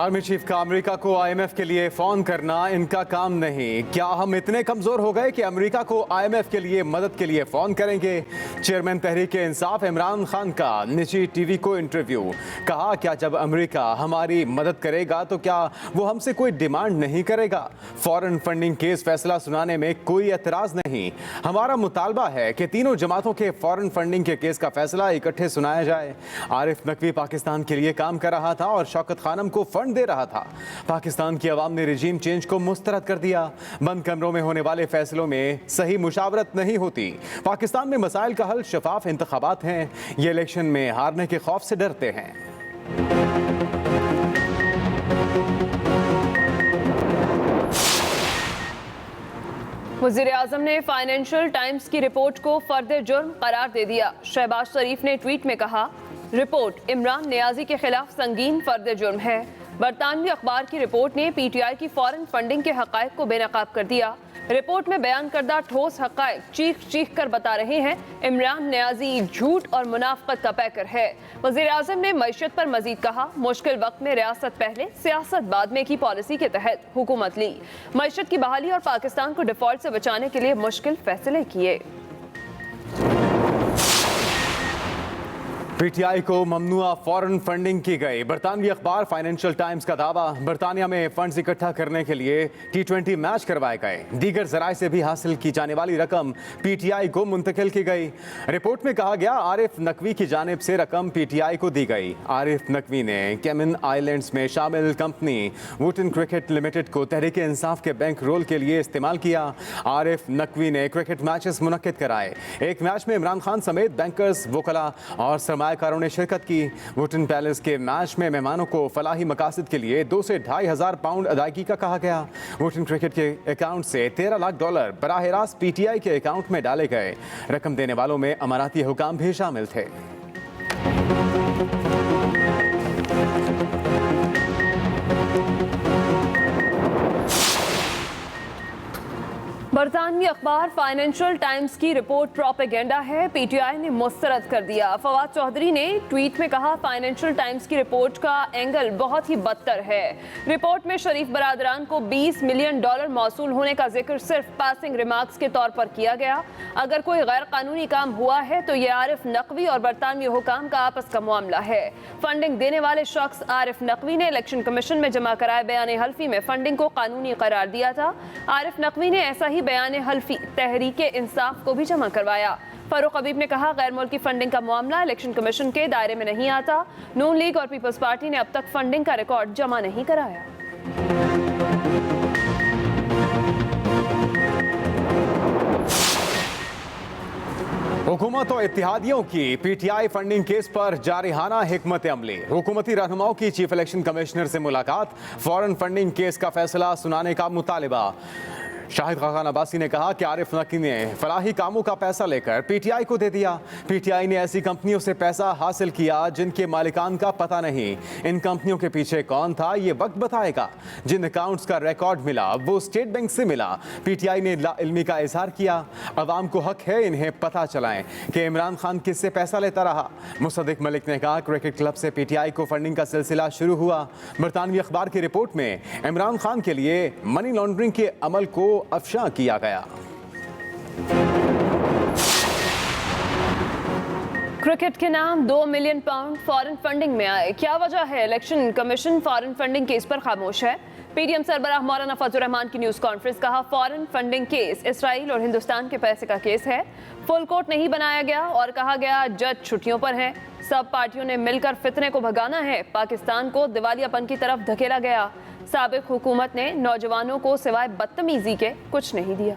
Army chief का America को IMF के लिए फोन करना इनका काम नहीं। क्या हम इतने कमजोर हो गए कि अमेरिका को आईएमएफ के लिए मदद के लिए फोन करेंगे? चेयरमैन तहरीक-ए इंसाफ इमरान खान का निजी टीवी को इंटरव्यू। कहा, क्या जब अमेरिका हमारी मदद करेगा तो क्या वो हमसे कोई डिमांड नहीं करेगा? फॉरेन फंडिंग केस फैसला सुनाने में कोई एतराज नहीं। हमारा मुतालबा है कि तीनों जमातों के फॉरेन फंडिंग के केस का फैसला इकट्ठे सुनाया जाए। आरिफ नकवी पाकिस्तान के लिए काम कर रहा था और शौकत खानम को फंड दे रहा था। पाकिस्तान की आवाम ने रिजीम चेंज को मुस्तरद कर दिया। बंद कमरों में होने वाले फैसलों में सही मुशावरत नहीं होती। पाकिस्तान में मसाइल का हल शफाफ इंतखाबात हैं। ये इलेक्शन में हारने के खौफ से डरते हैं। वज़ीर आज़म ने फाइनेंशियल टाइम्स की रिपोर्ट को फर्द जुर्म करार दे दिया। शहबाज शरीफ ने ट्वीट में कहा, रिपोर्ट इमरान नियाजी के खिलाफ संगीन फर्द जुर्म है। बरतानवी अखबार की रिपोर्ट ने पीटीआई की फॉरेन फंडिंग के हक़ाइक़ को बेनकाब कर दिया। रिपोर्ट में बयान करदा ठोस हक़ाइक़ चीख चीख कर बता रहे हैं इमरान नियाजी झूठ और मुनाफ़क़त का पैकर है। वज़ीर आज़म ने मईशत पर मजीद कहा, मुश्किल वक्त में रियासत पहले सियासत बाद में की पॉलिसी के तहत हुकूमत ली। मईशत की बहाली और पाकिस्तान को डिफ़ॉल्ट से बचाने के लिए मुश्किल फैसले किए। पीटीआई को ममनुआ फॉरेन फंडिंग की गई। बरतानवी अखबार फाइनेंशियल टाइम्स का दावा, बरतानिया में फंड्स इकट्ठा करने के लिए T20 मैच करवाए गए। दीगर जराए से भी हासिल की जाने वाली रकम पीटीआई को मुंतकिल की गई। रिपोर्ट में कहा गया, आरिफ नकवी की जानिब से रकम पीटीआई को दी गई। आरिफ नकवी ने कैमन आइलैंड्स में शामिल कंपनी वुटन क्रिकेट लिमिटेड को तहरीक इंसाफ के बैंक रोल के लिए इस्तेमाल किया। आरिफ नकवी ने क्रिकेट मैचेस मुनक्किद कराए। एक मैच में इमरान खान समेत बैंकर्स, वकला और सरमायाकारों ने शिरकत की। वुटन पैलेस के मैच में मेहमानों को फलाही मकासद के लिए 2 से 2,500 पाउंड अदायगी का कहा गया। वुटन क्रिकेट के अकाउंट से $13 लाख बराह रास्त पीटीआई के अकाउंट में डाले गए। रकम देने वालों में अमाराती हुकाम भी शामिल थे। बरतानवी अखबार फाइनेंशियल टाइम्स की रिपोर्ट प्रोपेगेंडा है, पीटीआई ने मुस्तरद कर दिया। फवाद चौधरी ने ट्वीट में कहा, फाइनेंशियल टाइम्स की रिपोर्ट का एंगल बहुत ही बदतर है। रिपोर्ट में शरीफ बरादरान को $20 मिलियन मौसूल होने का जिक्र सिर्फ पासिंग रिमार्क्स के तौर पर किया गया। अगर कोई गैर कानूनी काम हुआ है तो यह आरिफ नकवी और बरतानवी हुकाम का आपस का मामला है। फंडिंग देने वाले शख्स आरिफ नकवी ने इलेक्शन कमीशन में जमा कराए बयान हल्फी में फंडिंग को कानूनी करार दिया था। आरिफ नकवी ने ऐसा ही बयान हल्फी तहरीक इंसाफ को भी जमा करवाया। फारूक हबीब ने कहा, गैर मुल्की फंडिंग का मामला इलेक्शन कमीशन के दायरे में नहीं आता। नून लीग और पीपल्स पार्टी ने अब तक फंडिंग का रिकॉर्ड जमा नहीं कराया। हुकूमत और इत्तेहादियों की पीटीआई फंडिंग केस पर जारिहाना हिकमत अमली। हुकूमती रहनुमाओं की चीफ इलेक्शन कमिश्नर से मुलाकात, फॉरेन फंडिंग केस का फैसला सुनाने का मुतालिबा। शाहिद खान अब्बासी ने कहा कि आरिफ नकवी ने फलाही कामों का पैसा लेकर पीटीआई को दे दिया। पीटीआई ने ऐसी कंपनियों से पैसा हासिल किया जिनके मालिकान का पता नहीं। इन कंपनियों के पीछे कौन था ये वक्त बताएगा। जिन अकाउंट्स का रिकॉर्ड मिला वो स्टेट बैंक से मिला। पीटीआई ने लाइल्मी का इजहार किया। अवाम को हक है इन्हें पता चलाएं कि इमरान खान किससे पैसा लेता रहा। मुसद्दिक मलिक ने कहा, क्रिकेट क्लब से पीटीआई को फंडिंग का सिलसिला शुरू हुआ। बरतानवी अखबार की रिपोर्ट में इमरान खान के लिए मनी लॉन्ड्रिंग के अमल को अफशा किया गया। क्रिकेट के नाम 2 मिलियन पाउंड फॉरेन फंडिंग में आए, क्या वजह है? Election commission foreign funding case पर खामोश है। पीडीएम सरबराह मौलाना फजलुर रहमान की न्यूज़ कॉन्फ्रेंस, कहा, फॉरेन फंडिंग केस इसराइल और हिंदुस्तान के पैसे का केस है। फुल कोर्ट नहीं बनाया गया और कहा गया जज छुट्टियों पर हैं। सब पार्टियों ने मिलकर फितने को भगाना है। पाकिस्तान को दिवालियापन की तरफ धकेला गया। साबिक हुकूमत ने नौजवानों को सिवाय बदतमीजी के कुछ नहीं दिया।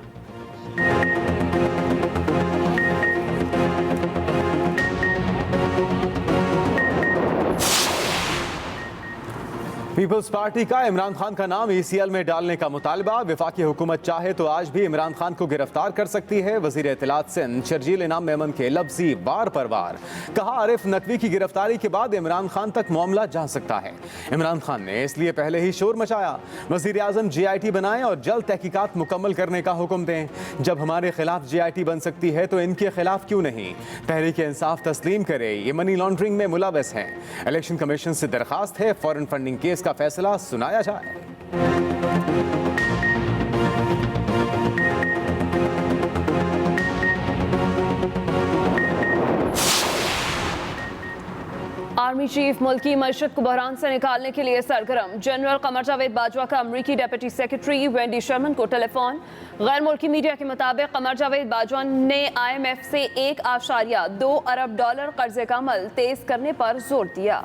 पीपल्स पार्टी का इमरान खान का नाम ECL में डालने का मुतालबा। विफाकी हुकूमत चाहे तो आज भी इमरान खान को गिरफ्तार कर सकती है। वजीर इत्तलात सिंध शर्जील इनाम मेमन के लफ्जी वार पर वार। कहा, आरिफ नकवी की गिरफ्तारी के बाद इमरान खान तक मामला जा सकता है। इमरान खान ने इसलिए पहले ही शोर मचाया। वजीर आजम JIT बनाएं और जल्द तहकीकात मुकम्मल करने का हुक्म दें। जब हमारे खिलाफ JIT बन सकती है तो इनके खिलाफ क्यों नहीं? तहरीक इंसाफ तस्लीम करे ये मनी लॉन्ड्रिंग में मुलव्वस हैं। इलेक्शन कमीशन से दरखास्त है फॉरेन फंडिंग केस का का फैसला सुनाया जाए। आर्मी चीफ मुल्की मईशत को बहरान से निकालने के लिए सरगर्म। जनरल कमर जावेद बाजवा का अमरीकी डेप्यूटी सेक्रेटरी वेंडी शर्मन को टेलीफोन। गैर मुल्की मीडिया के मुताबिक कमर जावेद बाजवा ने IMF से $1.2 अरब कर्जे का अमल तेज करने पर जोर दिया।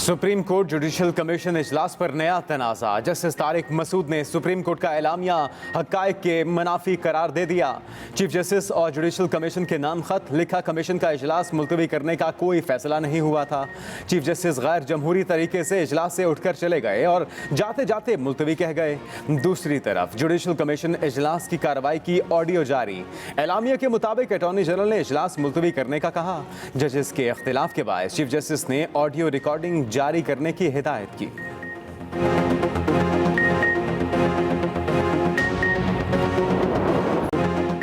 सुप्रीम कोर्ट जुडिशल कमीशन इजलास पर नया तनाज़ा। जस्टिस तारिक मसूद ने सुप्रीम कोर्ट का एलामिया हक़ाइक़ के मुनाफी करार दे दिया। चीफ जस्टिस और जुडिशल कमीशन के नाम खत लिखा कमीशन का इजलास मुलतवी करने का कोई फैसला नहीं हुआ था। चीफ जस्टिस गैर जमहूरी तरीके से इजलास से उठकर चले गए और जाते जाते मुलतवी कह गए। दूसरी तरफ जुडिशल कमीशन इजलास की कार्रवाई की ऑडियो जारी। एलामिया के मुताबिक अटॉर्नी जनरल ने इजलास मुलतवी करने का कहा। जजेस के इख्तिलाफ के बायस चीफ जस्टिस ने ऑडियो रिकॉर्डिंग जारी करने की हिदायत की।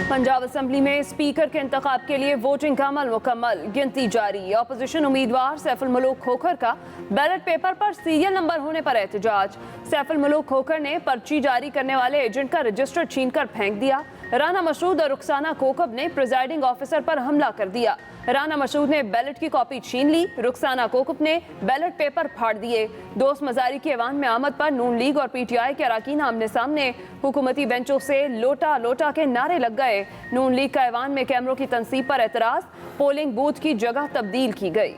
पंजाब असेंबली में स्पीकर के इंतखाब के लिए वोटिंग का अमल मुकम्मल, गिनती जारी। ऑपोजिशन उम्मीदवार सैफुल मलूक खोखर का बैलेट पेपर पर सीरियल नंबर होने पर एहतजाज। सैफुल मलूक खोखर ने पर्ची जारी करने वाले एजेंट का रजिस्टर छीनकर फेंक दिया। राना मसूद और रुखसाना कोकब ने प्रिजाइडिंग ऑफिसर पर हमला कर दिया। राना मसूद ने बैलेट की कॉपी छीन ली, रुखसाना कोकब ने बैलेट पेपर फाड़ दिए। दोस्त मजारी के ऐवान में आमद पर नून लीग और PTI के अरकान आमने सामने। हुकूमती बेंचों से लोटा लोटा के नारे लग गए। नून लीग का ऐवान में कैमरों की तनसीब पर एतराज, पोलिंग बूथ की जगह तब्दील की गई।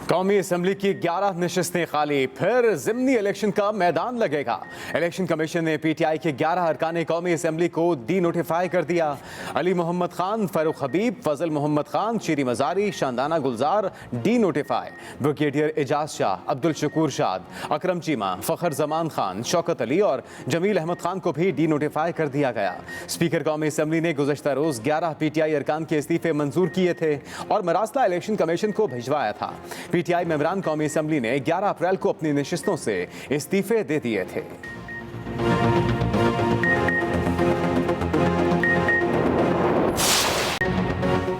कौमी असम्बली की 11 नशिस्तें खाली, फिर ज़िमनी इलेक्शन का मैदान लगेगा। इलेक्शन कमीशन ने PTI के 11 अरकान कौमी असम्बली को डी नोटिफाई कर दिया। Ali Mohammad Khan, Farooq Habib, Fazal Mohammad Khan, Shireen Mazari, Shandana Gulzar denotify. Brigadier Ejaz Shah, Abdul Shakoor Shad, Akram Cheema, Fakhar Zaman Khan, Shaukat Ali और जमील अहमद खान को भी डी नोटिफाई कर दिया गया। स्पीकर कौमी असम्बली ने गुज़श्ता रोज़ 11 PTI अरकान के इस्तीफ़े मंजूर किए थे और मरासला इलेक्शन कमीशन को भिजवाया था। PTI मेंबरान कौमी असम्बली ने 11 अप्रैल को अपनी नशिस्तों से इस्तीफे दे दिए थे।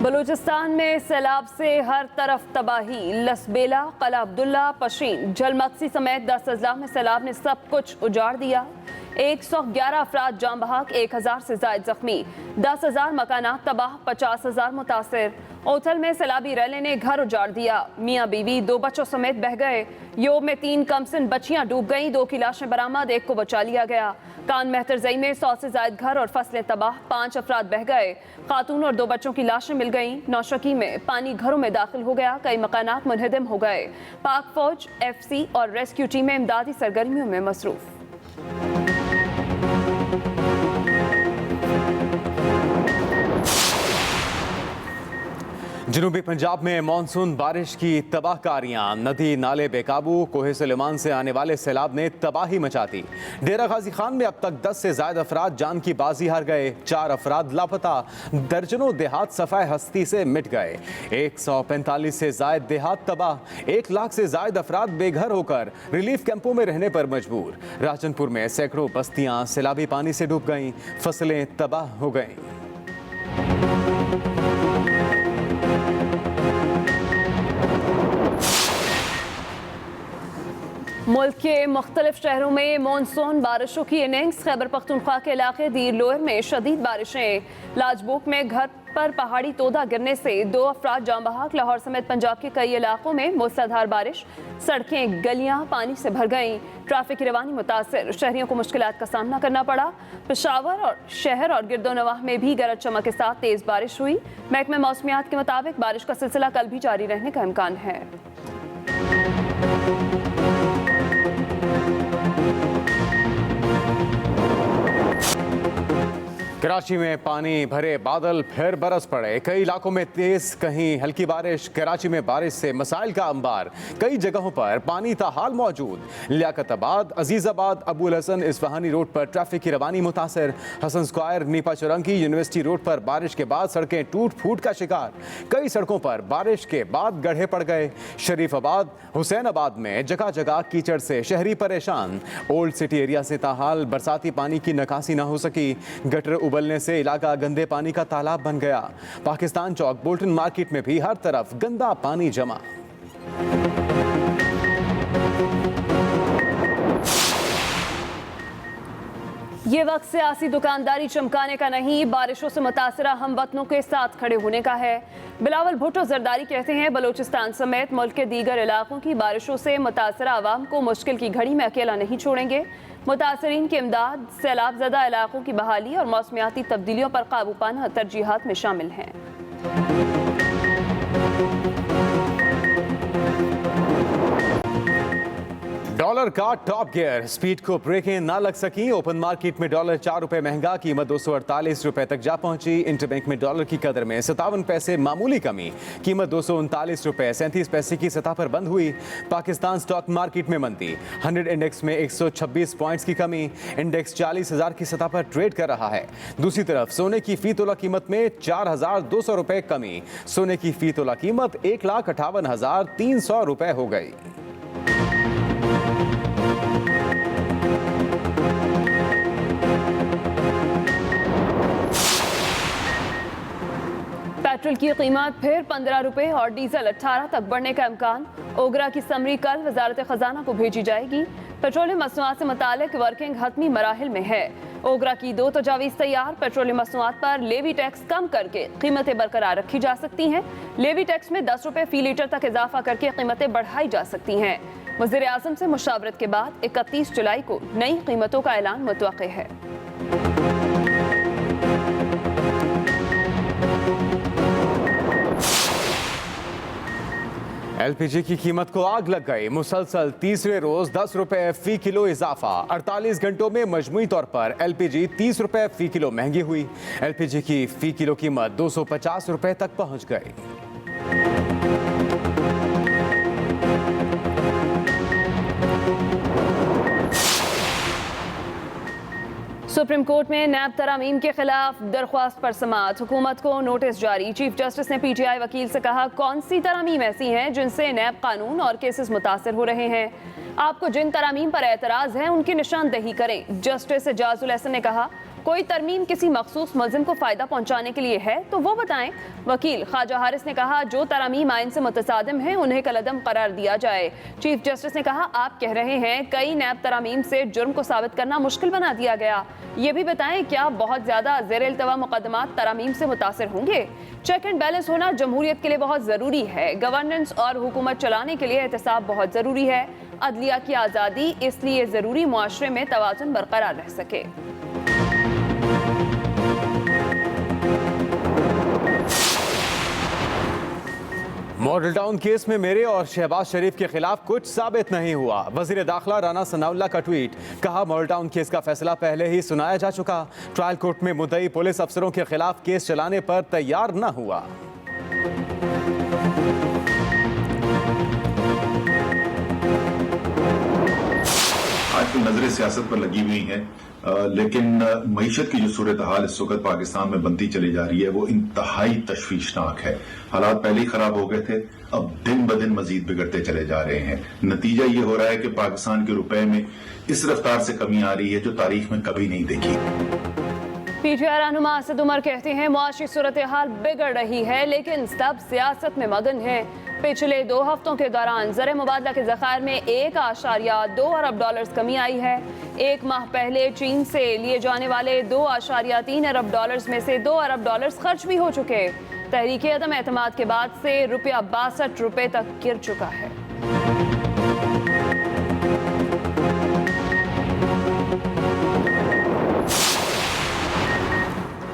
बलूचिस्तान में सैलाब से हर तरफ तबाही। लसबेला, कला अब्दुल्ला, पशीन, जलमक्सी समेत 10 अजला में सैलाब ने सब कुछ उजाड़ दिया। 111 अफराद जाम बहक, 1000 से ज्यादा जख्मी, 10,000 मकानात तबाह, 50,000 मुतासिर। ओथल में सैलाबी रैले ने घर उजाड़ दिया। मियाँ बीवी 2 बच्चों समेत बह गए। योब में 3 कमसिन बच्चियां डूब गईं, 2 की लाशें बरामद, 1 को बचा लिया गया। कान मेहतरजई में 100 से ज्यादा घर और फसलें तबाह, 5 अफराद बह गए। खातून और 2 बच्चों की लाशें मिल गईं। नौशकी में पानी घरों में दाखिल हो गया, कई मकानात मुनहदम हो गए। पाक फौज, FC और रेस्क्यू टीमें इमदादी सरगर्मियों में मसरूफ। जनूबी पंजाब में मानसून बारिश की तबाहकारियां, नदी नाले बेकाबू, कोहे सुलेमान से आने वाले सैलाब ने तबाही मचा दी। डेरा गाजी खान में अब तक 10 से ज्यादा अफराद जान की बाजी हार गए, 4 अफराद लापता, दर्जनों देहात सफाए हस्ती से मिट गए। 145 से ज्यादा देहात तबाह, 1 लाख से ज्यादा अफराद बेघर होकर रिलीफ कैंपों में रहने पर मजबूर। राजनपुर में सैकड़ों बस्तियां सैलाबी पानी से डूब गईं, फसलें तबाह हो गईं। मुल्क के मुख्तलिफ शहरों में मानसून बारिशों की इनिंग्स। खैबर पख्तूनख्वा के इलाके दीर लोअर में शदीद बारिशें। लाजबोक में घर पर पहाड़ी तोदा गिरने से 2 अफराद जाम बहक। लाहौर समेत पंजाब के कई इलाकों में मूसलाधार बारिश, सड़कें गलियां पानी से भर गईं। ट्रैफिक की रवानी मुतासर, शहरियों को मुश्किलात का सामना करना पड़ा। पेशावर और शहर और गिरदोनवाह में भी गरज चमक के साथ तेज बारिश हुई। महकमे मौसमियात के मुताबिक बारिश का सिलसिला कल भी जारी रहने का इम्कान है। कराची में पानी भरे बादल फिर बरस पड़े। कई इलाकों में तेज कहीं हल्की बारिश। कराची में बारिश से मसाइल का अंबार। कई जगहों पर पानी ताहाल मौजूद। लियाकताबाद, अजीजाबाद, अबुल हसन इस्फहानी रोड पर ट्रैफिक की रवानी मुतासर। Hasan square, Nipa Chowrangi, university road पर बारिश के बाद सड़कें टूट फूट का शिकार। कई सड़कों पर बारिश के बाद गड्ढे पड़ गए। शरीफाबाद, हुसैनाबाद में जगह जगह कीचड़ से शहरी परेशान। ओल्ड सिटी एरिया से ताहाल बरसाती पानी की निकासी न हो सकी। गटर उबलने से इलाका गंदे पानी का तालाब बन गया। पाकिस्तान चौक बोल्टन मार्केट में भी हर तरफ गंदा पानी जमा। ये वक्त सियासी दुकानदारी चमकाने का नहीं, बारिशों से मुतासरा हमवतनों के साथ खड़े होने का है। बिलावल भुट्टो जरदारी कहते हैं बलूचिस्तान समेत मुल्क के दीगर इलाकों की बारिशों से मुतासरा आवाम को मुश्किल की घड़ी में अकेला नहीं छोड़ेंगे। मुतासरीन की इमदाद, सैलाब ज़दा इलाकों की बहाली और मौसमियाती तब्दीलियों पर काबू पाना तरजीहात में शामिल हैं। डॉलर का टॉप गियर, स्पीड को ब्रेकें ना लग सकी। ओपन मार्केट में डॉलर 4 रुपए महंगा, कीमत 248 रुपए तक जा पहुंची। इंटरबैंक में डॉलर की कदर में 57 पैसे मामूली कमी, कीमत 239 रुपए 37 पैसे की सतह पर बंद हुई। पाकिस्तान स्टॉक मार्केट में मंदी, 100 इंडेक्स में 126 पॉइंट्स की कमी, इंडेक्स 40,000 की सतह पर ट्रेड कर रहा है। दूसरी तरफ सोने की फी तोला कीमत में 4,200 रुपए कमी, सोने की फी तोला कीमत 1,58,300 रुपए हो गई। पेट्रोल की कीमत फिर 15 रुपए और डीजल 18 तक बढ़ने का इम्कान। ओगरा की समरी कल वजारत खजाना को भेजी जाएगी। पेट्रोलियम मसनूआत से मुतालिक वर्किंग हतमी मराहिल में है। ओगरा की 2 तजावीज़ तैयार। पेट्रोलियम मसनूआत पर लेवी टैक्स कम करके कीमतें बरकरार रखी जा सकती हैं। लेवी टैक्स में 10 रुपए फी लीटर तक इजाफा करके कीमतें बढ़ाई जा सकती हैं। वज़ीर आज़म से मुशावरत के बाद 31 जुलाई को नई कीमतों का ऐलान मुतवक्किल है। एलपीजी की कीमत को आग लग गई। मुसलसल तीसरे रोज 10 रुपए फी किलो इजाफा। 48 घंटों में मजमूई तौर पर एलपीजी 30 रुपए फी किलो महंगी हुई। एलपीजी की फी किलो कीमत 250 रुपए तक पहुंच गई। सुप्रीम कोर्ट में नैब तरामीम के खिलाफ दरख्वास्त पर समाअत। हुकूमत को नोटिस जारी। चीफ जस्टिस ने पीटीआई वकील से कहा, कौन सी तरामीम ऐसी हैं जिनसे नैब कानून और केसेस मुतासर हो रहे हैं। आपको जिन तरामीम पर एतराज़ है उनकी निशानदही करें। जस्टिस एजाजुल एहसन ने कहा, कोई तरमीम किसी मखसूस मुल्ज़िम को फ़ायदा पहुँचाने के लिए है तो वो बताएं। वकील ख्वाजा हारिस ने कहा, जो तरामीम आइन से मुतसादिम हैं उन्हें कलअदम करार दिया जाए। चीफ जस्टिस ने कहा, आप कह रहे हैं कई नैब तरामीम से जुर्म को साबित करना मुश्किल बना दिया गया। ये भी बताएं, क्या बहुत ज़्यादा ज़ेर इल्तवा मुकदमात तरामीम से मुतासर होंगे। चेक एंड बैलेंस होना जमहूरियत के लिए बहुत ज़रूरी है। गवर्नेंस और हुकूमत चलाने के लिए एहतसाब बहुत ज़रूरी है। अदलिया की आज़ादी इसलिए ज़रूरी मुआशरे में तवाज़ुन बरकरार रह सके। मॉडल टाउन केस में मेरे और शहबाज शरीफ के खिलाफ कुछ साबित नहीं हुआ। वजीर दाखिला राना सनाउल्लाह का ट्वीट। कहा, मॉडल टाउन केस का फैसला पहले ही सुनाया जा चुका। ट्रायल कोर्ट में मुद्दई पुलिस अफसरों के खिलाफ केस चलाने पर तैयार न हुआ। आजकल नजरें सियासत पर लगी हुई हैं, लेकिन मईशत की जो सूरत हाल इस वक्त पाकिस्तान में बनती चली जा रही है वो इंतहाई तशवीशनाक है। हालात पहले ही खराब हो गए थे, अब दिन ब दिन मजीद बिगड़ते चले जा रहे हैं। नतीजा ये हो रहा है कि पाकिस्तान के रुपए में इस रफ्तार से कमी आ रही है जो तारीख में कभी नहीं देखी। पीटीआई रहनुमा असद उमर कहते हैं, मुआशी सूरत हाल बिगड़ रही है लेकिन सब सियासत में मगन है। पिछले 2 हफ्तों के दौरान ज़र मुबादला के ज़खायर में 1.2 अरब डॉलर्स कमी आई है। एक माह पहले चीन से लिए जाने वाले 2.3 अरब डॉलर्स में से 2 अरब डॉलर्स खर्च भी हो चुके। तहरीक अदम एतमाद के बाद से रुपया 62 रुपए तक गिर चुका है।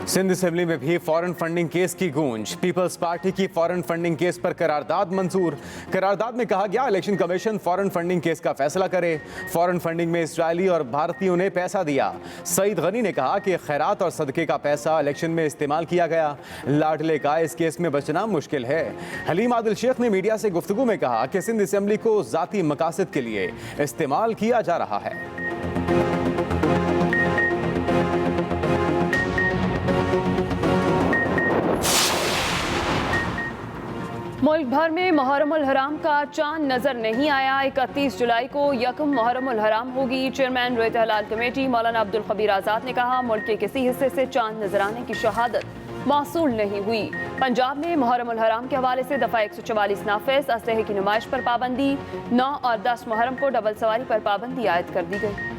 सिंध असेंबली में भी फॉरेन फंडिंग केस की गूंज। पीपल्स पार्टी की फॉरेन फंडिंग केस पर करारदाद मंजूर। करारदाद में कहा गया election commission foreign funding case का फैसला करे। फॉरेन फंडिंग में इजरायली और भारतीयों ने पैसा दिया। सईद गनी ने कहा कि खैरात और सदके का पैसा इलेक्शन में इस्तेमाल किया गया। लाडले का इस केस में बचना मुश्किल है। हलीम आदिल शेख ने मीडिया से गुफ्तगू में कहा कि सिंध असेंबली को जाती मकासद के लिए इस्तेमाल किया जा रहा है। मुल्क भर में मुहर्रम उल हराम का चांद नजर नहीं आया। 31 जुलाई को यकम मुहर्रम उल हराम होगी। चेयरमैन रोयत हलाल कमेटी मौलाना अब्दुल खबीर आज़ाद ने कहा मुल्क के किसी हिस्से से चांद नजर आने की शहादत मौसूल नहीं हुई। पंजाब में मुहर्रम उल हराम के हवाले से दफा 144 नाफिज। असलहे की नुमाइश पर पाबंदी। 9 और 10 मुहर्रम को डबल सवारी पर पाबंदी आयद कर दी गई।